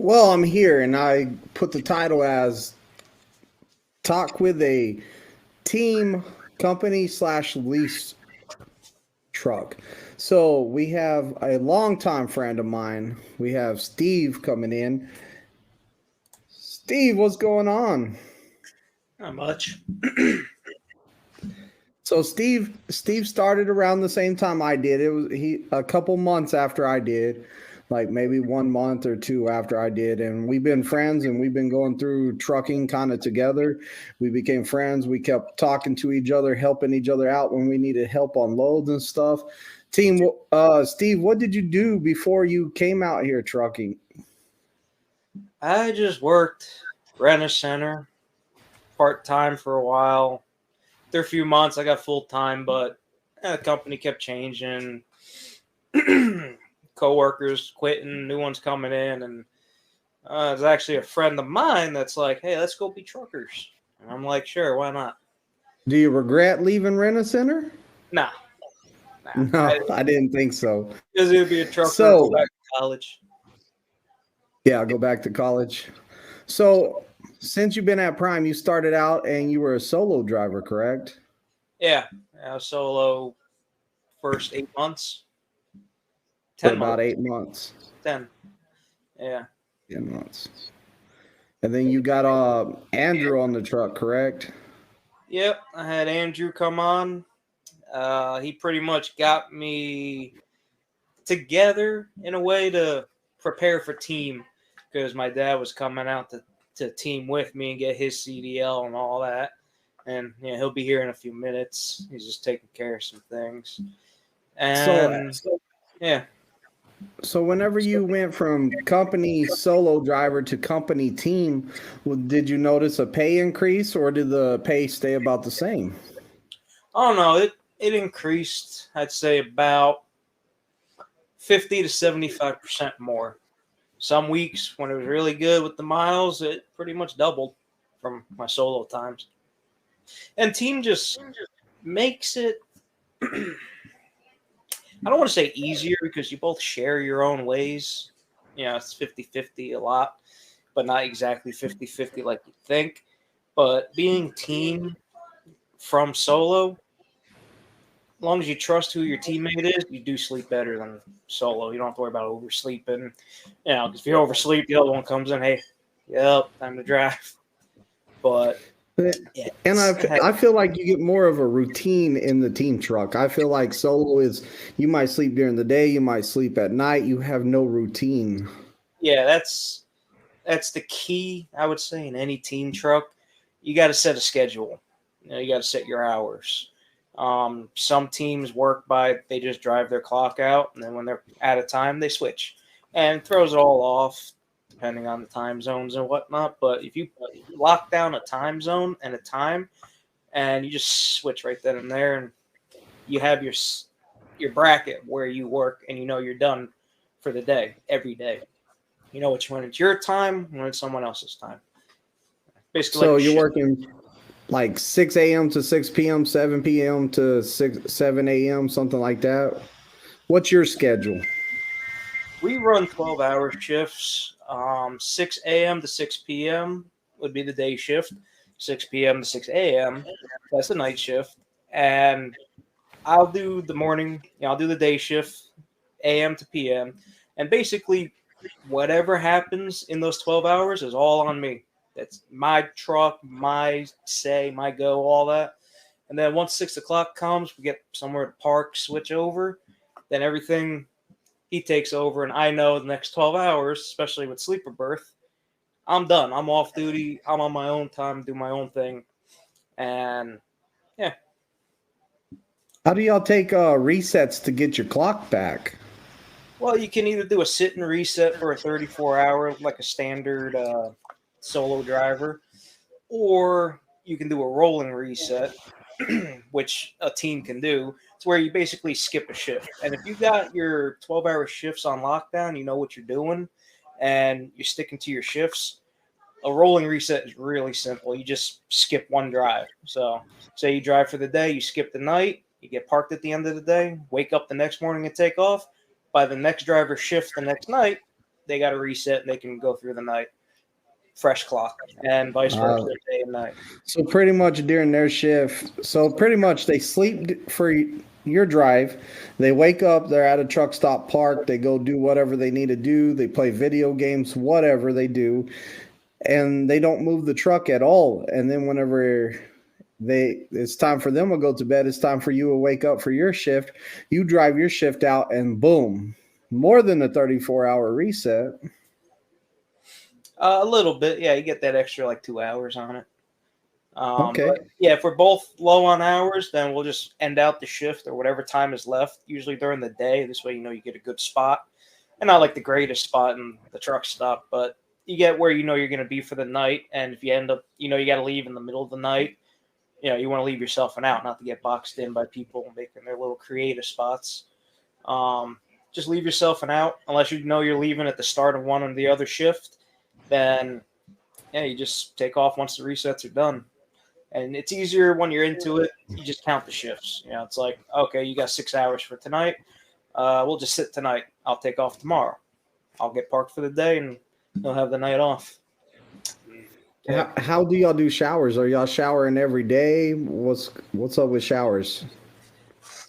Well, I'm here, and I put the title as Talk with a Team Company slash Lease Truck. So we have a longtime friend of mine. We have Steve coming in. Steve, what's going on? Not much. So Steve started around the same time I did. It was he a couple months after I did, like maybe 1 month or two after I did, and we've been friends and we've been going through trucking kind of together. We became friends. We kept talking to each other, helping each other out when we needed help on loads and stuff. Steve, what did you do before you came out here trucking? I just worked rent a center part-time for a while. After a few months, I got full-time, but the company kept changing. Co-workers quitting, new ones coming in, and there's actually a friend of mine that's like, hey, let's go be truckers. And I'm like, sure, why not? Do you regret leaving Rent-A-Center? Nah. No, I didn't think so. Because it would be a trucker, So, go back to college. yeah, go back to college. So, since you've been at Prime, you started out and you were a solo driver, correct? Yeah, I was solo first 8 months. For 10 about months. 8 months. 10. Yeah. 10 months. And then you got Andrew on the truck, correct? Yep, I had Andrew come on. He pretty much got me together in a way to prepare for team because my dad was coming out to team with me and get his CDL and all that. And yeah, he'll be here in a few minutes. He's just taking care of some things. And yeah. So whenever you went from company solo driver to company team, did you notice a pay increase or did the pay stay about the same? Oh no, it increased, I'd say about 50 to 75% more. Some weeks when it was really good with the miles, it pretty much doubled from my solo times. And team just makes it I don't want to say easier because you both share your own ways. You know, it's 50-50 a lot, but not exactly 50-50 like you think. But being team from solo, as long as you trust who your teammate is, you do sleep better than solo. You don't have to worry about oversleeping. You know, because if you oversleep, the other one comes in, hey, yep, time to drive. But yeah, and I feel like you get more of a routine in the team truck. I feel like solo is you might sleep during the day, you might sleep at night, you have no routine. Yeah, that's the key, I would say, in any team truck. You got to set a schedule. You know, you got to set your hours. Some teams work by they just drive their clock out, and then when they're out of time, they switch, and it throws it all off depending on the time zones and whatnot. But if you lock down a time zone and a time, and you just switch right then and there, and you have your bracket where you work, and you know you're done for the day every day. You know when it's your time, when it's someone else's time. Basically, So like you're working like 6 a.m. to 6 p.m., 7 p.m. to 7 a.m., something like that. What's your schedule? we run 12-hour shifts. 6 a.m. to 6 p.m. would be the day shift. 6 p.m. to 6 a.m. That's the night shift. And I'll do the morning. You know, I'll do the day shift, a.m. to p.m. And basically, whatever happens in those 12 hours is all on me. That's my truck, my say, my go, all that. And then once 6 o'clock comes, we get somewhere to park, switch over. Then everything he takes over, and I know the next 12 hours, especially with sleeper berth, I'm done. I'm off duty. I'm on my own time, do my own thing. And yeah. How do y'all take resets to get your clock back? Well, you can either do a sit and reset for a 34-hour, like a standard solo driver, or you can do a rolling reset, which a team can do. It's where you basically skip a shift. And if you got your 12-hour shifts on lockdown, you know what you're doing, and you're sticking to your shifts, a rolling reset is really simple. You just skip one drive. So say you drive for the day, you skip the night, you get parked at the end of the day, wake up the next morning and take off. By the next driver's shift the next night, they got a reset and they can go through the night. Fresh clock, and vice versa, day and night. So pretty much during their shift, so pretty much they sleep for your drive. They wake up, they're at a truck stop park, they go do whatever they need to do, they play video games, whatever they do, and they don't move the truck at all. And then whenever it's time for them to go to bed, it's time for you to wake up for your shift. You drive your shift out and boom, more than a 34-hour reset. A little bit, yeah. You get that extra like 2 hours on it. Okay. But yeah, if we're both low on hours, then we'll just end out the shift or whatever time is left, usually during the day. This way, you get a good spot. And not like the greatest spot in the truck stop, but you get where you're going to be for the night. And if you end up, you got to leave in the middle of the night, you want to leave yourself an out, not to get boxed in by people making their little creative spots. Just leave yourself an out, unless you're leaving at the start of one or the other shift. Then, yeah, you just take off once the resets are done. And it's easier when you're into it. You just count the shifts. It's like, okay, you got 6 hours for tonight. We'll just sit tonight. I'll take off tomorrow. I'll get parked for the day, and you'll have the night off. Yeah. How do y'all do showers? Are y'all showering every day? What's up with showers?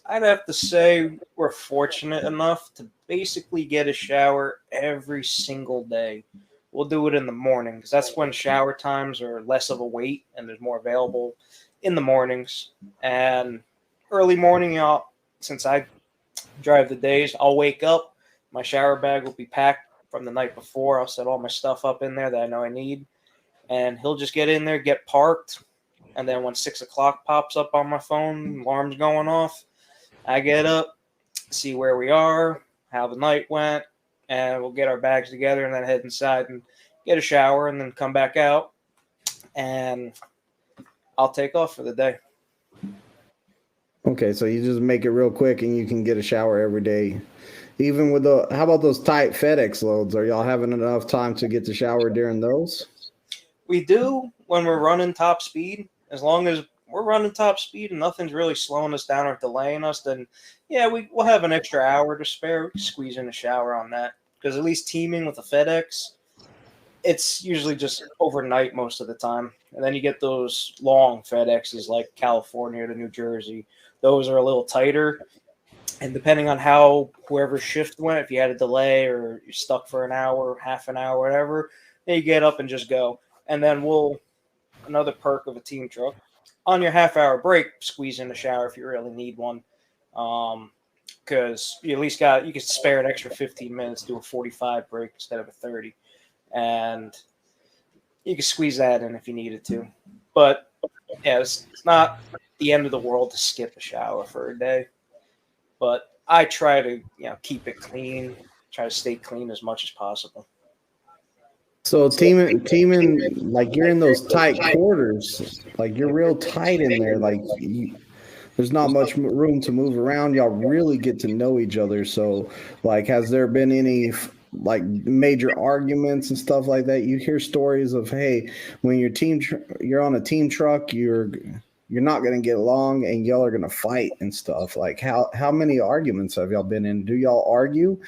I'd have to say we're fortunate enough to basically get a shower every single day. We'll do it in the morning because that's when shower times are less of a wait and there's more available in the mornings. And early morning, since I drive the days, I'll wake up. My shower bag will be packed from the night before. I'll set all my stuff up in there that I know I need. And he'll just get in there, get parked. And then when 6 o'clock pops up on my phone, alarm's going off, I get up, see where we are, how the night went, and we'll get our bags together and then head inside and get a shower and then come back out. And I'll take off for the day. Okay, so you just make it real quick and you can get a shower every day. Even with how about those tight FedEx loads? Are y'all having enough time to get the shower during those? We do when we're running top speed. As long as we're running top speed and nothing's really slowing us down or delaying us, then yeah, we'll have an extra hour to spare. We can squeeze in a shower on that. Because at least teaming with the FedEx, it's usually just overnight most of the time. And then you get those long FedExes like California to New Jersey. Those are a little tighter. And depending on how whoever's shift went, if you had a delay or you're stuck for an hour, half an hour, whatever, then you get up and just go. And then another perk of a team truck, on your half-hour break, squeeze in a shower if you really need one. Because you at least you can spare an extra 15 minutes, do a 45 break instead of a 30. And you can squeeze that in if you needed to. But, yeah, it's not the end of the world to skip a shower for a day. But I try to, keep it clean, try to stay clean as much as possible. So teaming, like you're in those tight quarters, like you're real tight in there, like there's not much room to move around. Y'all really get to know each other. So, like, has there been any like major arguments and stuff like that? You hear stories of, hey, when you're on a team truck, you're not going to get along and y'all are going to fight and stuff. Like, how many arguments have y'all been in? Do y'all argue,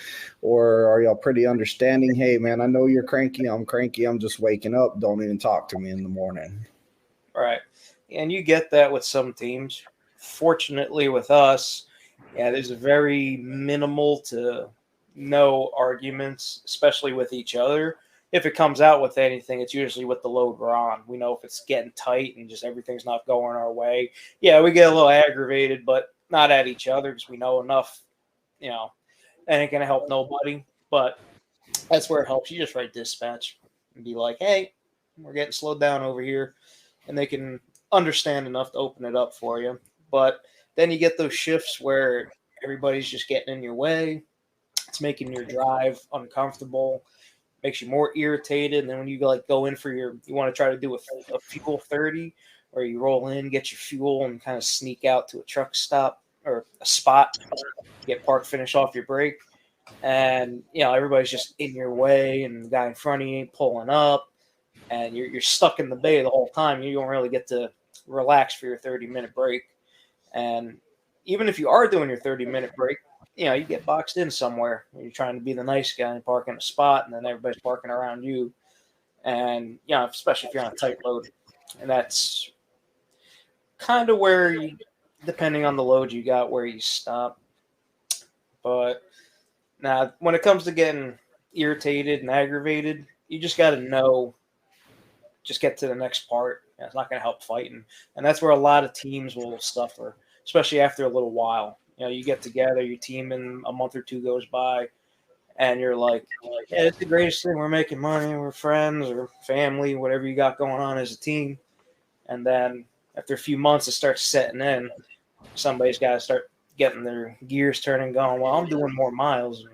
or are y'all pretty understanding? Hey, man, I know you're cranky. I'm cranky. I'm just waking up. Don't even talk to me in the morning. Right. And you get that with some teams. Fortunately, with us, there's a very minimal to no arguments, especially with each other. If it comes out with anything, it's usually with the load we're on. We know if it's getting tight and just everything's not going our way. Yeah, we get a little aggravated, but not at each other because we know enough, and it ain't going to help nobody. But that's where it helps. You just write dispatch and be like, hey, we're getting slowed down over here. And they can understand enough to open it up for you. But then you get those shifts where everybody's just getting in your way. It's making your drive uncomfortable, makes you more irritated. And then when you go in for you want to try to do a fuel 30, or you roll in, get your fuel, and kind of sneak out to a truck stop or a spot, get parked, finish off your break. And, everybody's just in your way, and the guy in front of you ain't pulling up, and you're stuck in the bay the whole time. You don't really get to relax for your 30-minute break. And even if you are doing your 30-minute break, you get boxed in somewhere. You're trying to be the nice guy and park in a spot, and then everybody's parking around you. And, especially if you're on a tight load. And that's kind of where you, depending on the load you got, where you stop. But now, when it comes to getting irritated and aggravated, you just got to know, just get to the next part. It's not going to help fighting. And that's where a lot of teams will suffer, especially after a little while. You get together, your team, and a month or two goes by, and you're like, yeah, it's the greatest thing. We're making money. We're friends or family, whatever you got going on as a team. And then after a few months, it starts setting in. Somebody's got to start getting their gears turning, going, well, I'm doing more miles. And,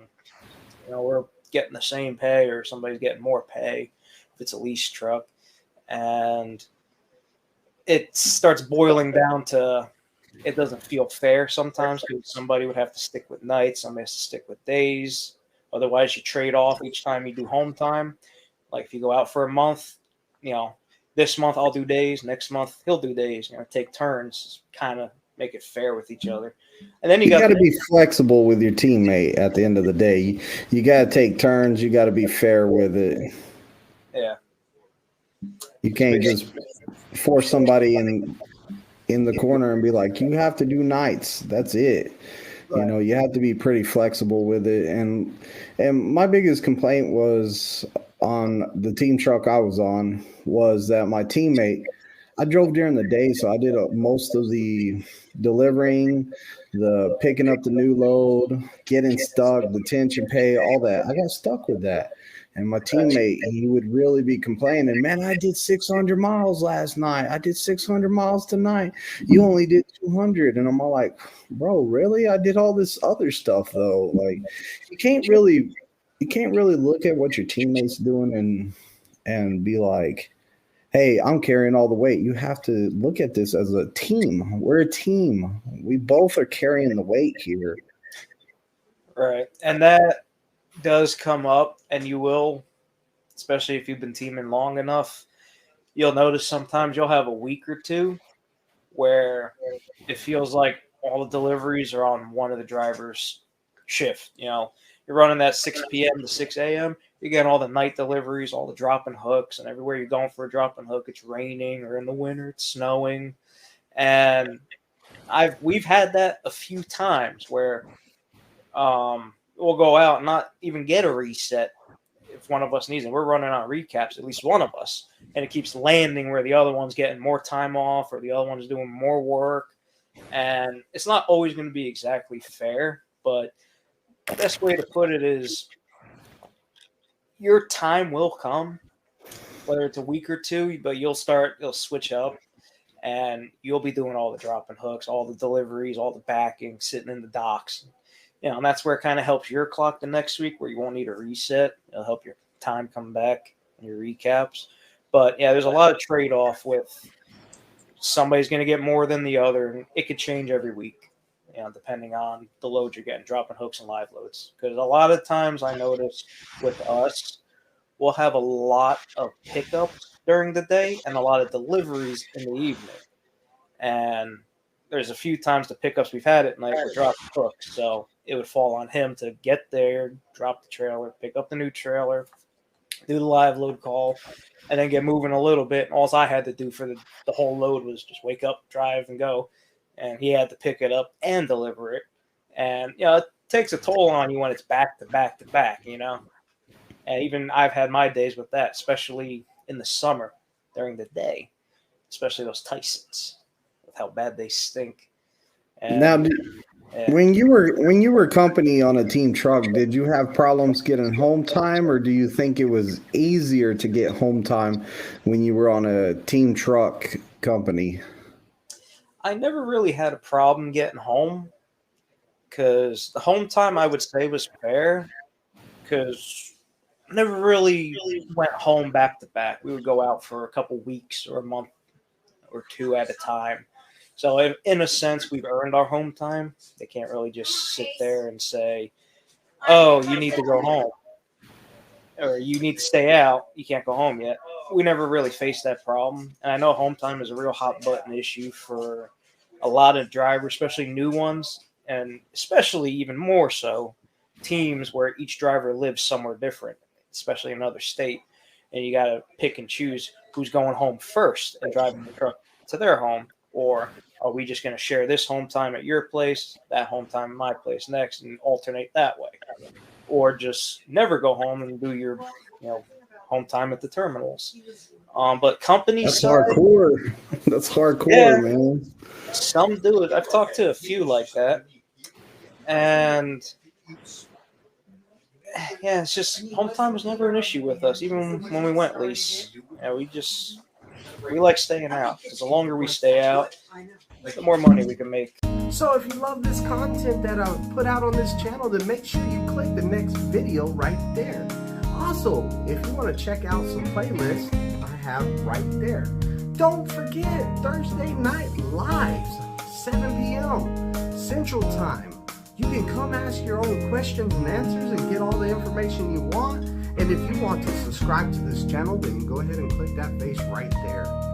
we're getting the same pay, or somebody's getting more pay if it's a lease truck. And it starts boiling down to, it doesn't feel fair sometimes, because somebody would have to stick with nights, somebody has to stick with days. Otherwise, you trade off each time you do home time. Like if you go out for a month, this month I'll do days, next month he'll do days. Take turns, kind of make it fair with each other. And then you got to be flexible with your teammate at the end of the day. You got to take turns. You got to be fair with it. Yeah. You can't just force somebody in the corner and be like, you have to do nights. That's it. Right. You have to be pretty flexible with it. And my biggest complaint was on the team truck I was on was that my teammate, I drove during the day, so I did most of the delivering, the picking up the new load, getting stuck, the detention pay, all that. I got stuck with that. And my teammate, he would really be complaining, man, I did 600 miles last night. I did 600 miles tonight. You only did 200. And I'm all like, bro, really? I did all this other stuff, though. Like, you can't really look at what your teammate's doing and be like, hey, I'm carrying all the weight. You have to look at this as a team. We're a team. We both are carrying the weight here. Right. And that does come up, and you will, especially if you've been teaming long enough, you'll notice sometimes you'll have a week or two where it feels like all the deliveries are on one of the drivers' shift. You're running that 6 p.m. to 6 a.m. You're getting all the night deliveries, all the dropping hooks, and everywhere you're going for a dropping hook, it's raining, or in the winter it's snowing. And we've had that a few times where we'll go out and not even get a reset if one of us needs it. We're running on recaps, at least one of us, and it keeps landing where the other one's getting more time off, or the other one's doing more work. And it's not always going to be exactly fair, but the best way to put it is your time will come, whether it's a week or two, but you'll switch up, and you'll be doing all the dropping hooks, all the deliveries, all the backing, sitting in the docks. And that's where it kind of helps your clock the next week, where you won't need a reset. It'll help your time come back and your recaps. But yeah, there's a lot of trade-off with somebody's going to get more than the other, and it could change every week, depending on the load you're getting, dropping hooks and live loads. Because a lot of times I notice with us, we'll have a lot of pickups during the day and a lot of deliveries in the evening. And there's a few times the pickups we've had at night were dropping hooks, so it would fall on him to get there, drop the trailer, pick up the new trailer, do the live load call, and then get moving a little bit. And all I had to do for the whole load was just wake up, drive, and go. And he had to pick it up and deliver it. And, it takes a toll on you when it's back to back to back, And even I've had my days with that, especially in the summer during the day, especially those Tysons, with how bad they stink. And, now, when you were company on a team truck, did you have problems getting home time, or do you think it was easier to get home time when you were on a team truck company? I never really had a problem getting home, because the home time I would say was fair, because I never really went home back to back. We would go out for a couple weeks or a month or two at a time. So in a sense, we've earned our home time. They can't really just sit there and say, oh, you need to go home, or you need to stay out. You can't go home yet. We never really faced that problem. And I know home time is a real hot button issue for a lot of drivers, especially new ones. and especially even more so teams where each driver lives somewhere different, especially in another state, and you got to pick and choose who's going home first and driving the truck to their home, or are we just going to share this home time at your place, that home time at my place next, and alternate that way, or just never go home and do your home time at the terminals. But company That's side, hardcore. That's hardcore, yeah, man. some do it. I've talked to a few like that, and yeah, it's just home time was never an issue with us, even when we went lease. Yeah, we like staying out, because the longer we stay out, the more money we can make. So if you love this content that I put out on this channel, then make sure you click the next video right there. Also, if you want to check out some playlists, I have right there. Don't forget, Thursday night lives, 7 p.m. Central Time. You can come ask your own questions and answers and get all the information you want. And if you want to subscribe to this channel, then go ahead and click that face right there.